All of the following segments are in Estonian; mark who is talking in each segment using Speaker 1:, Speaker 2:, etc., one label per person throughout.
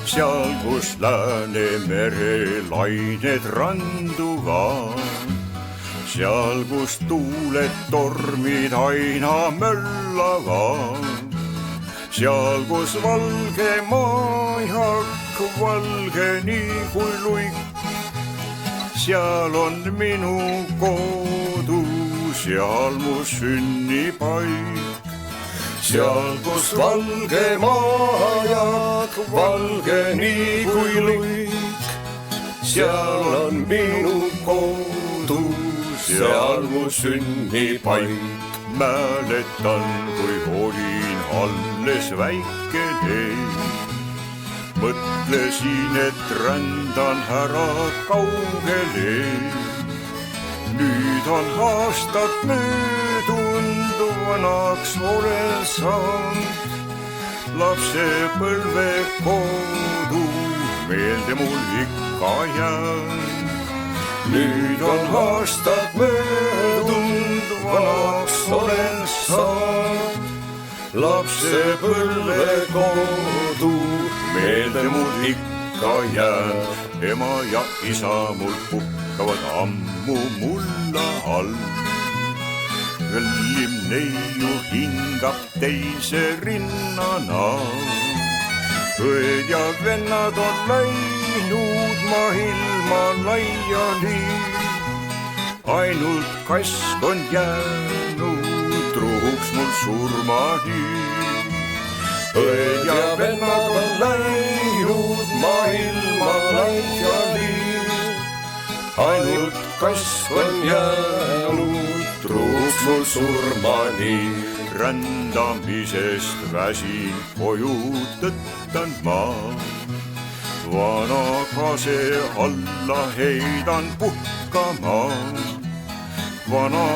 Speaker 1: seal, kus Läänemere lained randuvad, seal, kus tuuled tormid aina möllavad, seal, kus valge maajak, valge nii kui luik, seal on minu kodu, seal mu sünnipaik. seal, kus valge maajak, valge nii kui luik, seal on minu kodu, seal mu sünnipaik. mäletan, kui olin alles väikene, mõtlesin, et rändan ära kaugele. nüüd on aastad möödunud, vanaks olen saanud, lapsepõlve kodu meelde mul ikka jäänud. nüüd on aastad möödunud, vanaks olen saanud, lapsepõlve kodu meelde mul ikka jäänud. ema ja isa mul puhkavad ammu mulla all, kõllim neiu hingab teise rinnana. õed ja vennad on läinud maailma laiali, ainult kask on jäänud truuks mul surmani. õed ja vennad on läinud maailma laiali, ainult kask on jäänud truuks mul surmani. rändamisest väsin, koju tõttan ma, vana kase alla heidan puhkama. vana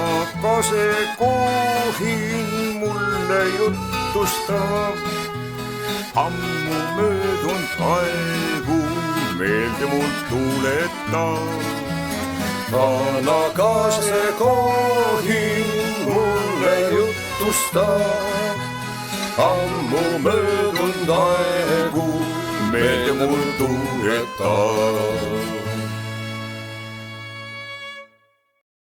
Speaker 1: kase kohin mulle jutustab, ammu möödunud aegu meelde mul tuletab. vana kase kohin mulle jutustab, ammu möödunud aegu meelde mul tuletab.